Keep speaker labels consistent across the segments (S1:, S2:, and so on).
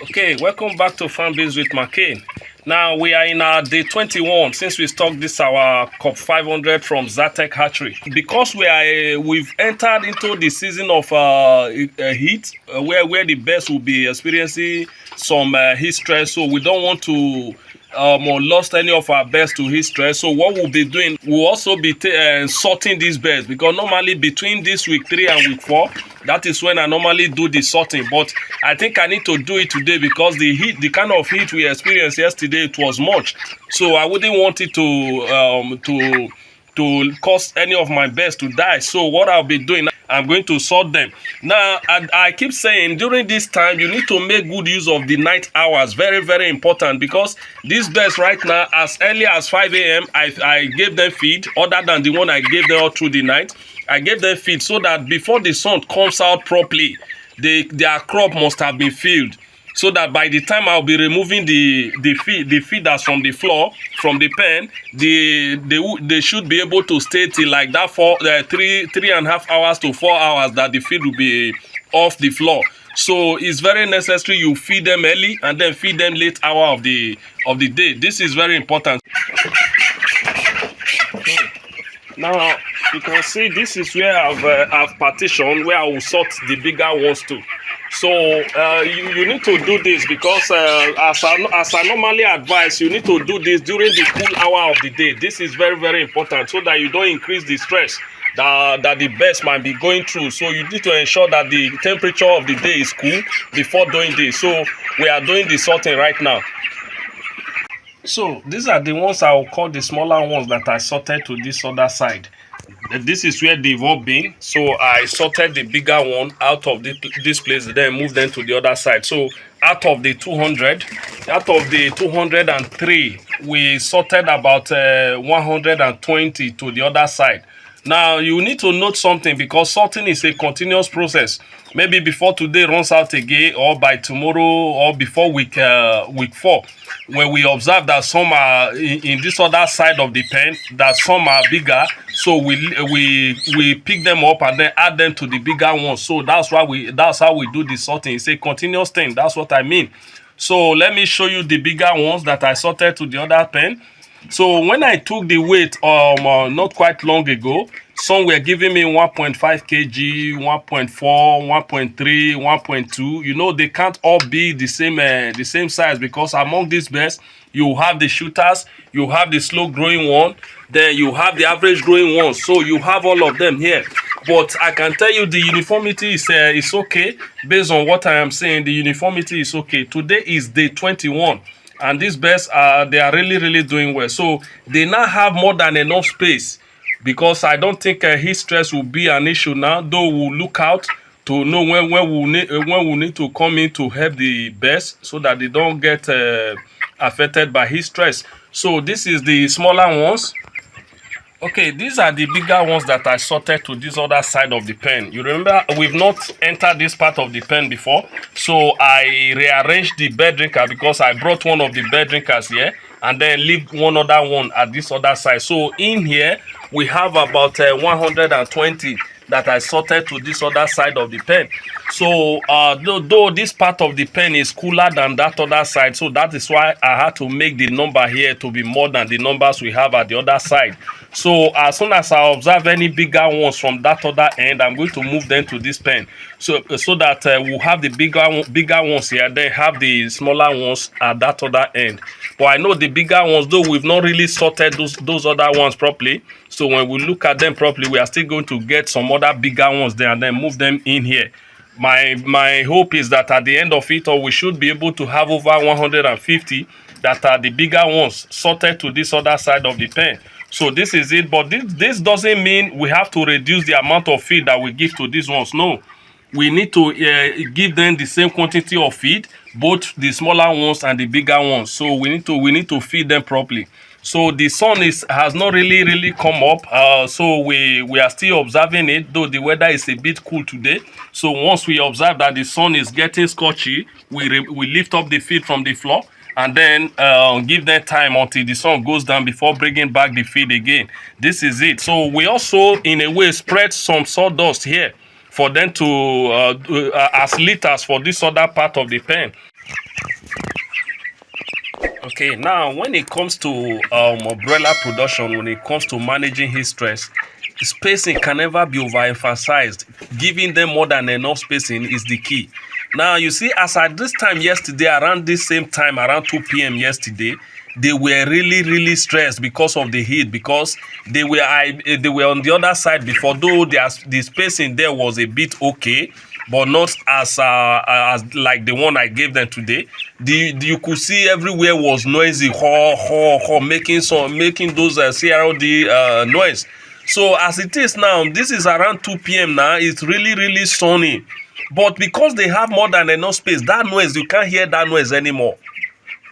S1: Okay, welcome back to Farmbiz with Markay. Now we are in our day 21 since we stocked this our Cobb 500 from Zatec Hatchery. Because we've entered into the season of heat, where the birds will be experiencing some heat stress, so we don't want to or lost any of our birds to heat stress. So what we'll be doing, we'll also be sorting these birds, because normally between this week 3 and week 4, that is when I normally do the sorting. But I think I need to do it today because the kind of heat we experienced yesterday, it was much. So I wouldn't want it to cause any of my birds to die. So what I'll be doing, I'm going to sort them. Now, I keep saying during this time, you need to make good use of the night hours. Very, very important, because these birds right now, as early as 5 a.m., I gave them feed, other than the one I gave them all through the night. I gave them feed so that before the sun comes out properly, their crop must have been filled, so that by the time I'll be removing the feeders from the floor, from the pen, they should be able to stay till like that for 3.5 hours to 4 hours, that the feed will be off the floor. So it's very necessary you feed them early and then feed them late hour of the day. This is very important. Now you can see this is where I've partitioned, where I will sort the bigger ones to. So you need to do this because as I normally advise, you need to do this during the cool hour of the day. This is very, very important, so that you don't increase the stress that the birds might be going through. So you need to ensure that the temperature of the day is cool before doing this. So we are doing the sorting right now. So these are the ones I will call the smaller ones that I sorted to this other side. This is where they've all been. So I sorted the bigger one out of this place, then moved them to the other side. So out of the 203, we sorted about 120 to the other side. Now you need to note something, because sorting is a continuous process. Maybe before today runs out again, or by tomorrow, or before week 4, when we observe that some are in this other side of the pen, that some are bigger, so we pick them up and then add them to the bigger ones. So that's how we do the sorting. It's a continuous thing. That's what I mean. So let me show you the bigger ones that I sorted to the other pen. So when I took the weight not quite long ago, some were giving me 1.5 kg, 1.4, 1.3, 1.2. You know, they can't all be the same size, because among these birds, you have the shooters, you have the slow growing one, then you have the average growing one. So you have all of them here. But I can tell you the uniformity is okay. Based on what I am saying, the uniformity is okay. Today is day 21. And these birds they are really, really doing well. So they now have more than enough space, because I don't think heat stress will be an issue now. Though we'll look out to know when we need to come in to help the birds, so that they don't get affected by heat stress. So this is the smaller ones. Okay, these are the bigger ones that I sorted to this other side of the pen. You remember, we've not entered this part of the pen before. So I rearranged the bird drinker, because I brought one of the bird drinkers here and then leave one other one at this other side. So in here, we have about 120 that I sorted to this other side of the pen. So though this part of the pen is cooler than that other side, so that is why I had to make the number here to be more than the numbers we have at the other side. So as soon as I observe any bigger ones from that other end, I'm going to move them to this pen, so that we'll have the bigger ones here, then have the smaller ones at that other end. But I know the bigger ones, though we've not really sorted those other ones properly. So when we look at them properly, we are still going to get some other bigger ones there and then move them in here. My hope is that at the end of it all, we should be able to have over 150 that are the bigger ones sorted to this other side of the pen. So this is it. But this doesn't mean we have to reduce the amount of feed that we give to these ones. No, we need to give them the same quantity of feed, both the smaller ones and the bigger ones. So we need to feed them properly. So the sun has not really come up. So we are still observing it, though the weather is a bit cool today. So once we observe that the sun is getting scorchy, we lift up the feed from the floor, and then give them time until the sun goes down before bringing back the feed again. This is it. So we also, in a way, spread some sawdust here for them to as litters for this other part of the pen. Okay, now when it comes to broiler production, when it comes to managing heat stress, spacing can never be overemphasized. Giving them more than enough spacing is the key. Now you see, as at this time yesterday, around this same time, around 2 p.m. yesterday, they were really stressed because of the heat, because they were on the other side before, though the spacing there was a bit okay, but not as like the one I gave them today. You could see everywhere was noisy, making those CROD noise. So as it is now, this is around 2 p.m. now. It's really sunny, but because they have more than enough space, that noise, you can't hear that noise anymore.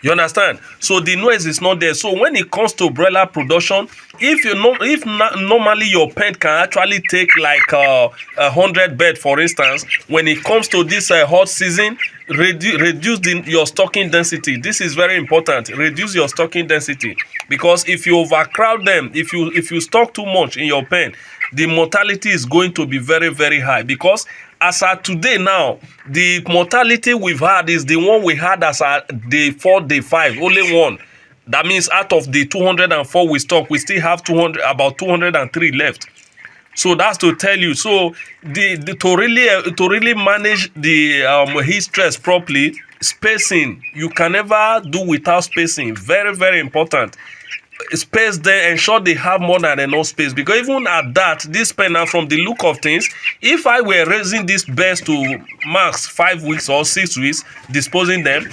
S1: You understand? So the noise is not there. So when it comes to broiler production, normally your pen can actually take like 100 bed, for instance, when it comes to this hot season, reduce your stocking density. This is very important. Reduce your stocking density, because if you overcrowd them, if you stock too much in your pen, the mortality is going to be very high. Because as at today now, the mortality we've had is the one we had as at day 4, day 5, only one. That means out of the 204 we stock, we still have about 203 left. So that's to tell you. So to really manage the heat stress properly, spacing, you can never do without spacing. Very important. Space there, ensure they have more than enough space, because even at that, this pen, now from the look of things, if I were raising this best to max 5 weeks or 6 weeks, disposing them,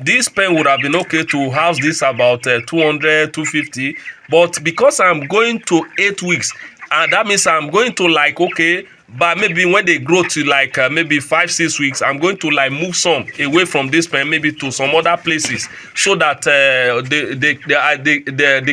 S1: this pen would have been okay to house this about 200 250. But because I'm going to 8 weeks, and that means I'm going to like, okay, but maybe when they grow to like maybe 5-6 weeks, I'm going to like move some away from this pen, maybe to some other places, so that they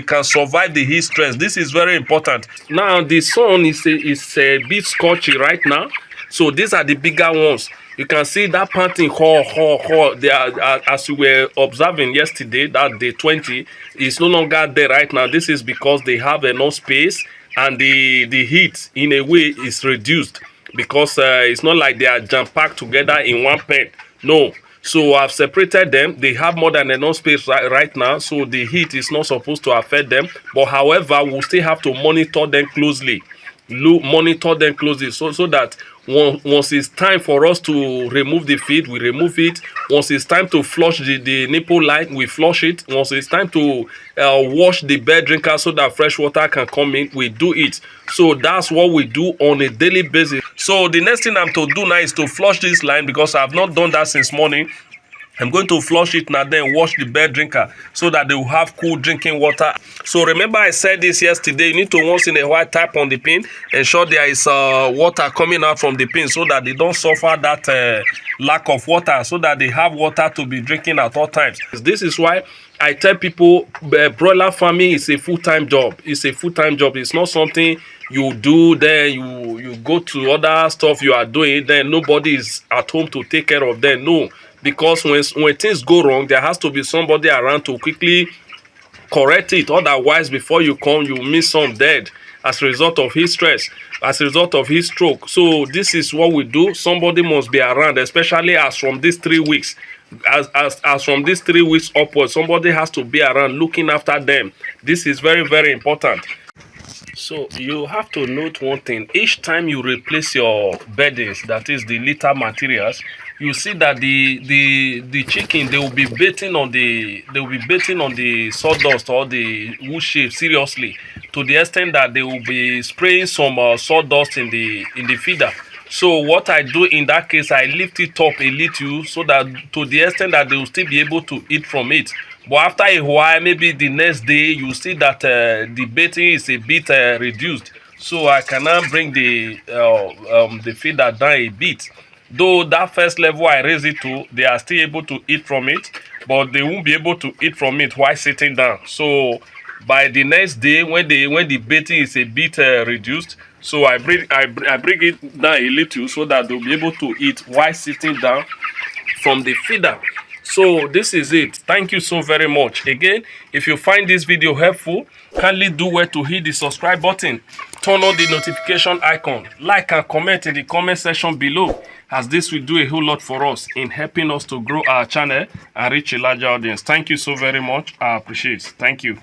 S1: can survive the heat stress. This is very important. Now the sun is a bit scorchy right now, so these are the bigger ones. You can see that panting, they are, as we were observing yesterday, that day 20 is no longer there right now. This is because they have enough space, and the heat in a way is reduced, because it's not like they are jam-packed together in one pen. No. So I've separated them. They have more than enough space right now, so the heat is not supposed to affect them. But however, we'll still have to monitor them closely. So that once it's time for us to remove the feed, we remove it. Once it's time to flush the nipple line, we flush it. Once it's time to wash the bed drinker so that fresh water can come in, we do it. So that's what we do on a daily basis. So the next thing I'm to do now is to flush this line, because I've not done that since morning. I'm going to flush it now, then wash the bed drinker so that they will have cool drinking water. So remember I said this yesterday, you need to once in a while tap on the pin, ensure there is water coming out from the pin, so that they don't suffer that lack of water, so that they have water to be drinking at all times. This is why I tell people broiler farming is a full-time job. It's a full-time job. It's not something you do, then you go to other stuff you are doing, then nobody is at home to take care of them. No. Because when things go wrong, there has to be somebody around to quickly correct it. Otherwise, before you come, you miss some dead as a result of heat stress, as a result of heat stroke. So this is what we do. Somebody must be around, especially as from these 3 weeks. As from these 3 weeks upwards, somebody has to be around looking after them. This is very important. So you have to note one thing. Each time you replace your beddings, that is the litter materials, you see that the chicken, they will be baiting on the sawdust or the wood chip seriously, to the extent that they will be spraying some sawdust in the feeder. So what I do in that case, I lift it up a little, so that to the extent that they will still be able to eat from it. But after a while, maybe the next day, you see that the baiting is a bit reduced. So I cannot bring the feeder down a bit. Though that first level I raise it to, they are still able to eat from it, but they won't be able to eat from it while sitting down. So by the next day, when the baiting is a bit reduced, so I bring it down a little, so that they'll be able to eat while sitting down from the feeder. So this is it. Thank you so very much. Again, if you find this video helpful, kindly do well to hit the subscribe button. turn on the notification icon, like and comment in the comment section below, as this will do a whole lot for us in helping us to grow our channel and reach a larger audience. Thank you so very much. I appreciate it. Thank you.